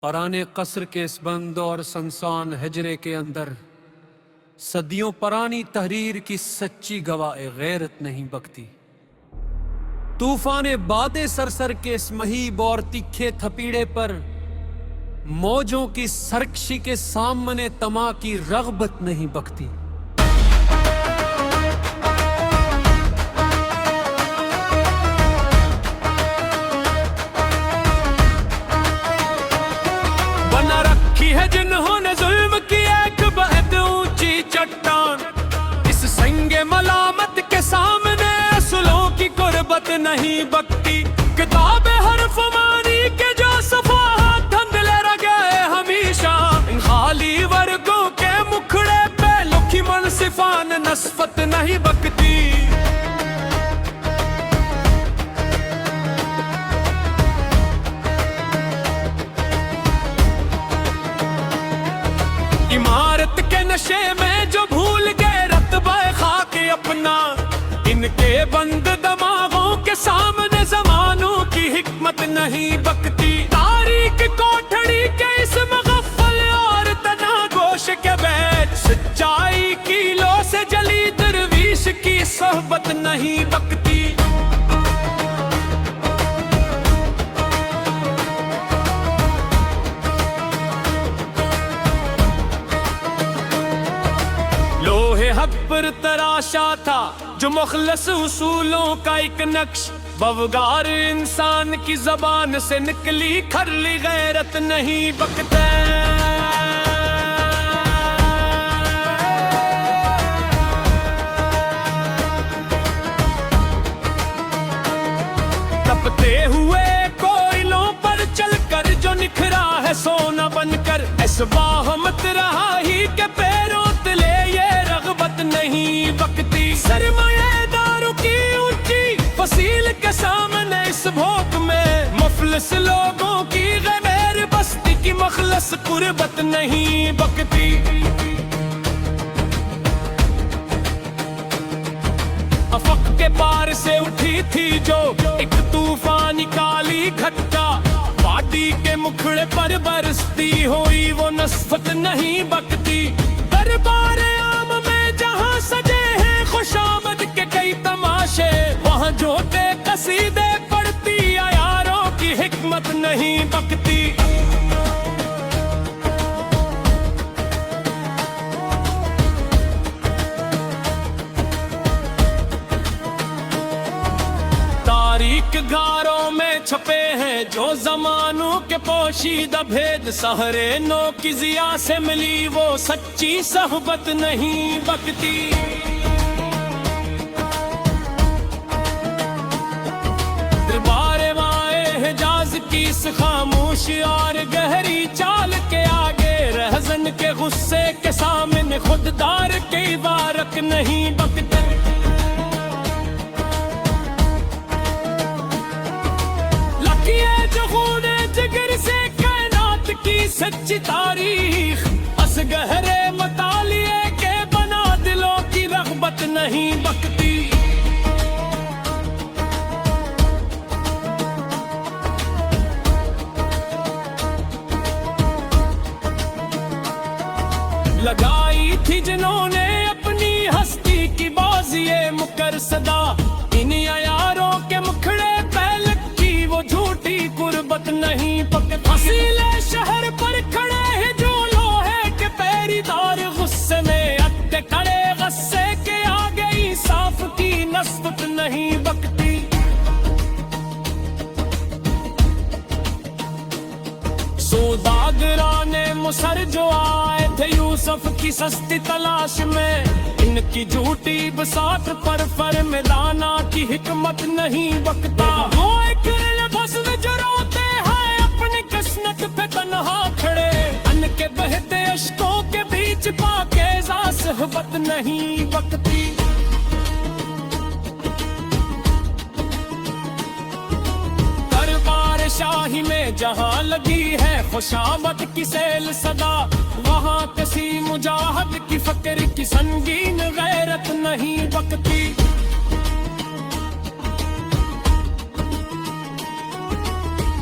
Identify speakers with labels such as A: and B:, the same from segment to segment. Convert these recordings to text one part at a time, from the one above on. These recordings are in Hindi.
A: पराने कसर के इस बंद और संसान हिजरे के अंदर सदियों परानी तहरीर की सच्ची गवाह गैरत नहीं बकती। तूफान बादे सरसर के इस महीब और तीखे थपीड़े पर मौजों की सरकशी के सामने तमा की रगबत नहीं बकती। बना रखी है जिन्होंने जुल्म की एक बेहद ऊंची चट्टान, इस संगे मलामत के सामने असलों की गुर्बत नहीं बकती। किताब हरफ मानी के जो सफाहात धंधले रह गए हमेशा, इन खाली वर्गों के मुखड़े पे लुखी मुनसिफान नस्बत नहीं बकती। इमारत के नशे में जो भूल गए रत्बा खाके अपना, इनके बंद दिमागों के सामने जमानों की हिकमत नहीं बकती। तारीख कोठड़ी के इस मगफल और तनागोश के बैठ सच्चाई की लो से जली दरवीश की सोहबत नहीं बकती। हक पर तराशा था जो मुखलस उसूलों का एक नक्श, बवगार इंसान की जबान से निकली खरली गैरत नहीं बकते। तपते हुए कोयलों पर चलकर जो निखरा है सोना बनकर, ऐसा वाहमत रहा ही के पैरों तले ये रगबत नहीं बकती। सरमाएदारों की ऊंची फसील के सामने इस भोग में मुफलिस लोगों की गैर बस्ती की मखलस कुर्बत नहीं बकती। अफक के पार से उठी थी जो एक तूफानी काली घटा, वादी के मुखड़े पर बरसती हुई वो नस्बत नहीं बकती। दरबार आम में जहाँ सजे हैं खुशामद के कई तमाशे, वहाँ जोते कसीदे पढ़ती यारों की हिकमत नहीं बकती। तारीख गारों में छपे हैं जो जमानों के पोशीदा भेद, सहरे नो की जिया से मिली वो सच्ची सहबत नहीं बकती। दरबार माए हिजाज की इस खामोश और गहरी चाल के आगे, रहजन के गुस्से के सामने खुददार के वारक नहीं बकते। जिगर से कायनात की सच्ची तारीख, अस गहरे मतालिए के बना दिलों की रग़बत नहीं बकती। लगाई थी जिन्होंने अपनी हस्ती की बाजिए मुकर सदा, इन यारों के मुखड़े पहले की वो झूठी कुर्बत नहीं पके। फसीले शहर पर खड़े हैं जो लोहे के पैरीदार, गुस्से में अट्टे खड़े गस्से के आगे इंसाफ की नस्बत नहीं बकती। सौदागराने मुसर जो आए थे यूसुफ की सस्ती तलाश में, इनकी झूठी बसात पर फरमाना की हिकमत नहीं बकता। वो एक लिबास में जो रोते हैं अपनी किस्मत पे तन्हा खड़े, अन के बहते अश्कों के बीच पाकीज़ा सहबत नहीं बकती। दरबार शाही में जहाँ लगी है खुशामद की सेल सदा, वहाँ किसी मुजाहिद की फक्र की संगीन गैरत नहीं बकती।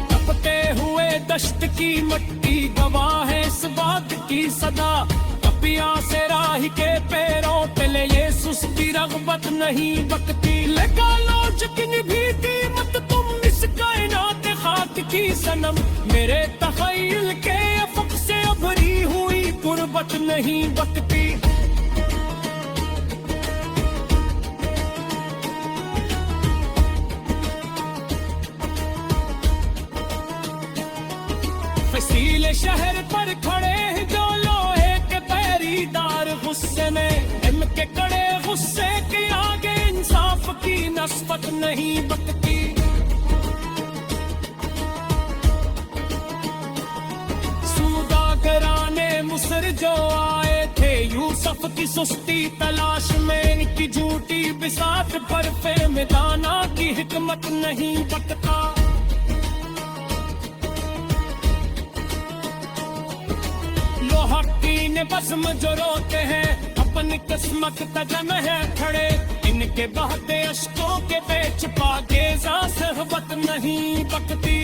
A: तपते हुए दश्त की मट्टी गवाह है इस बात की सदा, कपिया से राही के पैरों तले ये सुस्ती रग़बत नहीं बकती। लगा लो जितनी भी कीमत तुम इस कायनात खाक की सनम, मेरे तख़य्युल के अफ़क़ से उभरी हुई गुर्बत नहीं बकती। फसीले शहर पर खड़े हैं जो लोहे के पैरीदार गुस्से में, इनके कड़े गुस्से के आगे इंसाफ की नस्बत नहीं बकती। सूदागराने मुसर जो आए थे यूसुफ की सुस्ती तलाश में, इनकी झूठी बिसात पर फेम दाना की हिकमत नहीं बकता। ने बज़्म जो रोते हैं अपनी किस्मत तजम है खड़े, इनके बहते अश्कों के बेच पाकीज़ा सहबत नहीं बकती।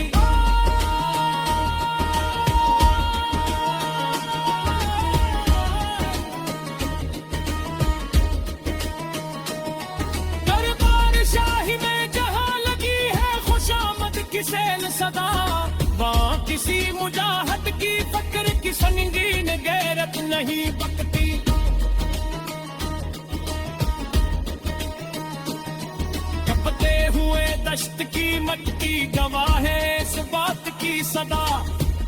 A: दरबार शाही में जहां लगी है खुशामद की सैल सदा, वहाँ किसी मुजाहद की फक्र की संगीन गैरत नहीं बकती। कपते हुए दश्त की मट्टी गवाह है इस बात की सदा,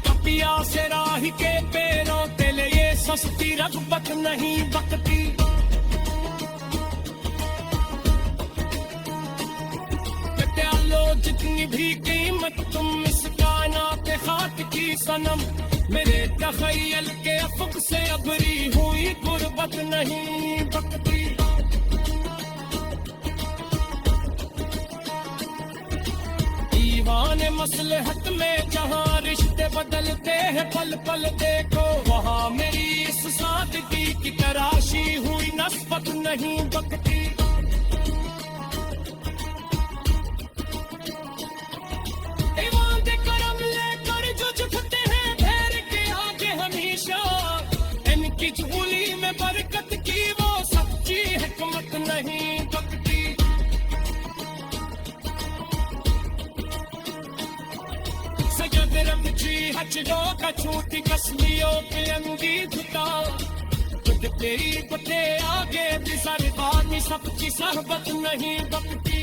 A: कपिया से राही के पैरों तले ये सस्ती रग़बत नहीं बकती। लो जितनी भी कीमत तुम इस कायनात खाक की सनम, मेरे तख़य्युल के अफ़क़ से उभरी हुई गुर्बत नहीं बकती। ईवान मसलहत में जहाँ रिश्ते बदलते हैं पल पल देखो, वहाँ मेरी इस सादगी की तराशी हुई नस्बत नहीं बकती। इनकी झोली में बरकत की वो सच्ची हिकमत नहीं बकती। सजद रमची हजरों का छूटी कसलियों पे अंगी झुका, खुद तेरी पते आगे भी सरदानी सबकी सहबत नहीं बकती।